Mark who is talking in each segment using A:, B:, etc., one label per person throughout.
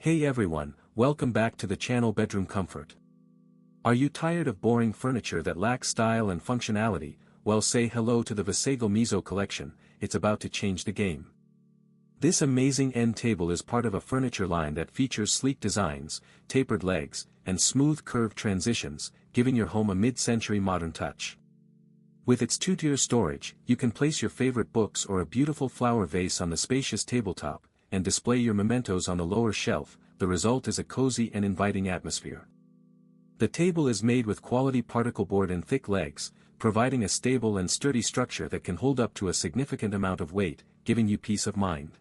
A: Hey everyone, welcome back to the channel Bedroom Comfort. Are you tired of boring furniture that lacks style and functionality? Well, say hello to the VASAGLE MAEZO Collection, it's about to change the game. This amazing end table is part of a furniture line that features sleek designs, tapered legs, and smooth curved transitions, giving your home a mid-century modern touch. With its two-tier storage, you can place your favorite books or a beautiful flower vase on the spacious tabletop, and display your mementos on the lower shelf. The result is a cozy and inviting atmosphere. The table is made with quality particleboard and thick legs, providing a stable and sturdy structure that can hold up to a significant amount of weight, giving you peace of mind.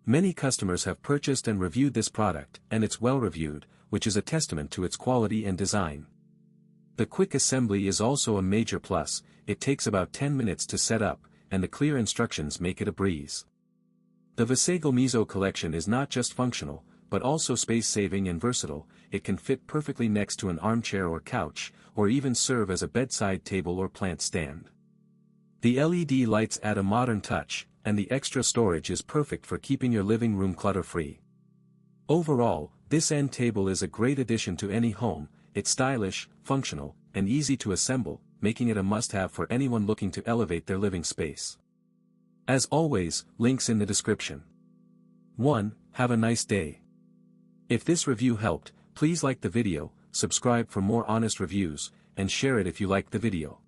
A: Many customers have purchased and reviewed this product, and it's well reviewed, which is a testament to its quality and design. The quick assembly is also a major plus. It takes about 10 minutes to set up, and the clear instructions make it a breeze. The VASAGLE MAEZO collection is not just functional, but also space-saving and versatile. It can fit perfectly next to an armchair or couch, or even serve as a bedside table or plant stand. The LED lights add a modern touch, and the extra storage is perfect for keeping your living room clutter-free. Overall, this end table is a great addition to any home. It's stylish, functional, and easy to assemble, making it a must-have for anyone looking to elevate their living space. As always, links in the description. 1. Have a nice day. If this review helped, please like the video, subscribe for more honest reviews, and share it if you liked the video.